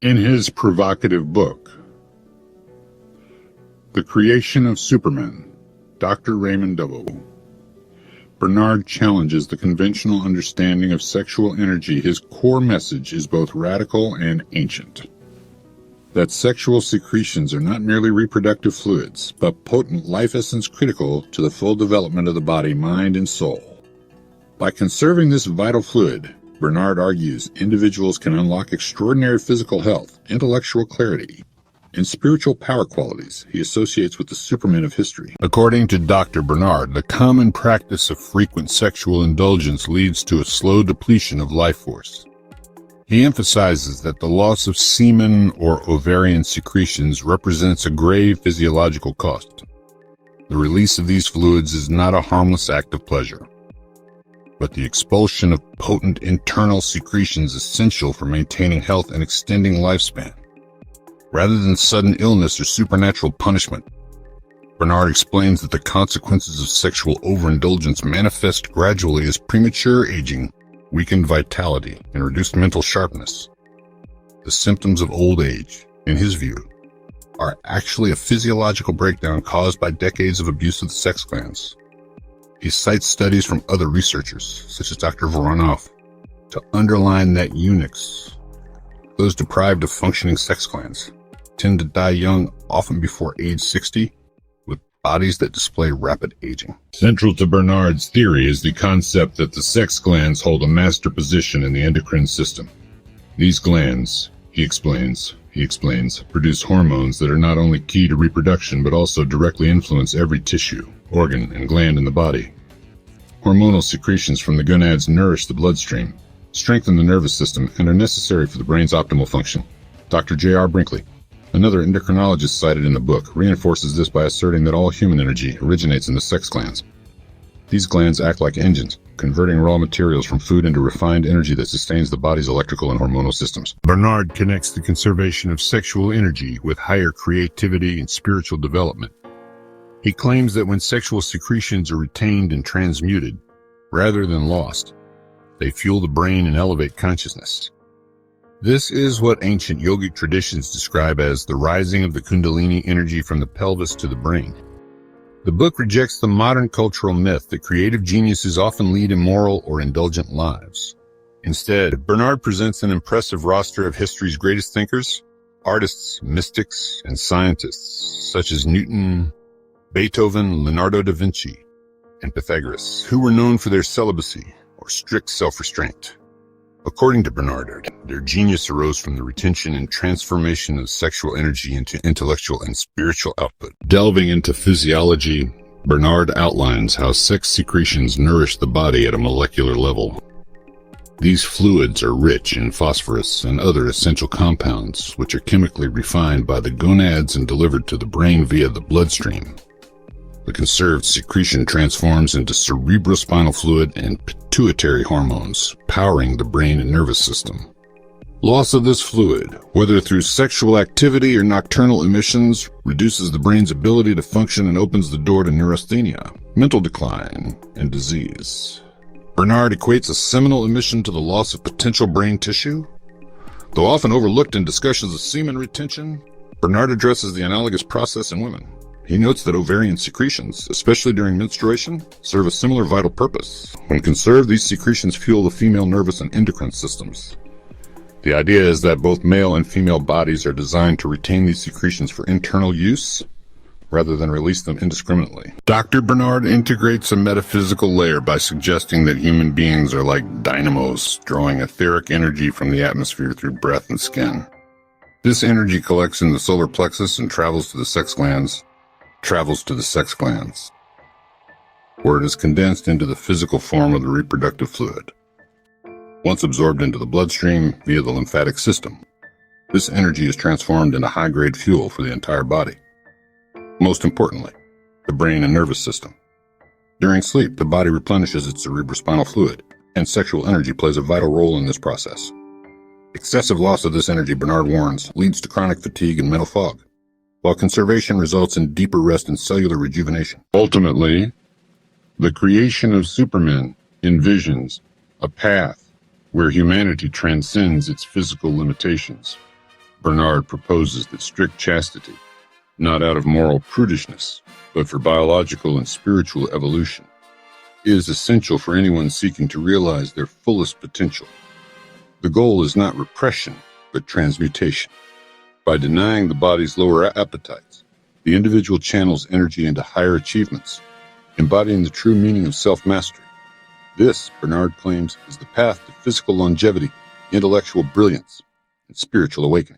In his provocative book, The Creation of Superman, Dr. Raymond W. Bernard challenges the conventional understanding of sexual energy. His core message is both radical and ancient. That sexual secretions are not merely reproductive fluids, but potent life essence critical to the full development of the body, mind, and soul. By conserving this vital fluid, Bernard argues individuals can unlock extraordinary physical health, intellectual clarity, and spiritual power qualities he associates with the Superman of history. According to Dr. Bernard, the common practice of frequent sexual indulgence leads to a slow depletion of life force. He emphasizes that the loss of semen or ovarian secretions represents a grave physiological cost. The release of these fluids is not a harmless act of pleasure, but the expulsion of potent internal secretions essential for maintaining health and extending lifespan. Rather than sudden illness or supernatural punishment, Bernard explains that the consequences of sexual overindulgence manifest gradually as premature aging, weakened vitality, and reduced mental sharpness. The symptoms of old age, in his view, are actually a physiological breakdown caused by decades of abuse of the sex glands. He cites studies from other researchers, such as Dr. Voronoff, to underline that eunuchs, those deprived of functioning sex glands, tend to die young, often before age 60, with bodies that display rapid aging. Central to Bernard's theory is the concept that the sex glands hold a master position in the endocrine system. These glands, he explains, produce hormones that are not only key to reproduction but also directly influence every tissue, organ, and gland in the body. Hormonal secretions from the gonads nourish the bloodstream, strengthen the nervous system, and are necessary for the brain's optimal function. Dr. J.R. Brinkley, another endocrinologist cited in the book, reinforces this by asserting that all human energy originates in the sex glands. These glands act like engines, converting raw materials from food into refined energy that sustains the body's electrical and hormonal systems. Bernard connects the conservation of sexual energy with higher creativity and spiritual development. He claims that when sexual secretions are retained and transmuted, rather than lost, they fuel the brain and elevate consciousness. This is what ancient yogic traditions describe as the rising of the Kundalini energy from the pelvis to the brain. The book rejects the modern cultural myth that creative geniuses often lead immoral or indulgent lives. Instead, Bernard presents an impressive roster of history's greatest thinkers, artists, mystics, and scientists, such as Newton, Beethoven, Leonardo da Vinci, and Pythagoras, who were known for their celibacy or strict self-restraint. According to Bernard, their genius arose from the retention and transformation of sexual energy into intellectual and spiritual output. Delving into physiology, Bernard outlines how sex secretions nourish the body at a molecular level. These fluids are rich in phosphorus and other essential compounds, which are chemically refined by the gonads and delivered to the brain via the bloodstream. The conserved secretion transforms into cerebrospinal fluid and pituitary hormones, powering the brain and nervous system. Loss of this fluid, whether through sexual activity or nocturnal emissions, reduces the brain's ability to function and opens the door to neurasthenia, mental decline, and disease. Bernard equates a seminal emission to the loss of potential brain tissue. Though often overlooked in discussions of semen retention, Bernard addresses the analogous process in women. He notes that ovarian secretions, especially during menstruation, serve a similar vital purpose. When conserved, these secretions fuel the female nervous and endocrine systems. The idea is that both male and female bodies are designed to retain these secretions for internal use, rather than release them indiscriminately. Dr. Bernard integrates a metaphysical layer by suggesting that human beings are like dynamos, drawing etheric energy from the atmosphere through breath and skin. This energy collects in the solar plexus and travels to the sex glands, where it is condensed into the physical form of the reproductive fluid. Once absorbed into the bloodstream via the lymphatic system, this energy is transformed into high-grade fuel for the entire body. Most importantly, the brain and nervous system. During sleep, the body replenishes its cerebrospinal fluid, and sexual energy plays a vital role in this process. Excessive loss of this energy, Bernard warns, leads to chronic fatigue and mental fog, while conservation results in deeper rest and cellular rejuvenation. Ultimately, the creation of Superman envisions a path where humanity transcends its physical limitations, Bernard proposes that strict chastity, not out of moral prudishness, but for biological and spiritual evolution, is essential for anyone seeking to realize their fullest potential. The goal is not repression, but transmutation. By denying the body's lower appetites, the individual channels energy into higher achievements, embodying the true meaning of self-mastery. This, Bernard claims, is the path to physical longevity, intellectual brilliance, and spiritual awakening.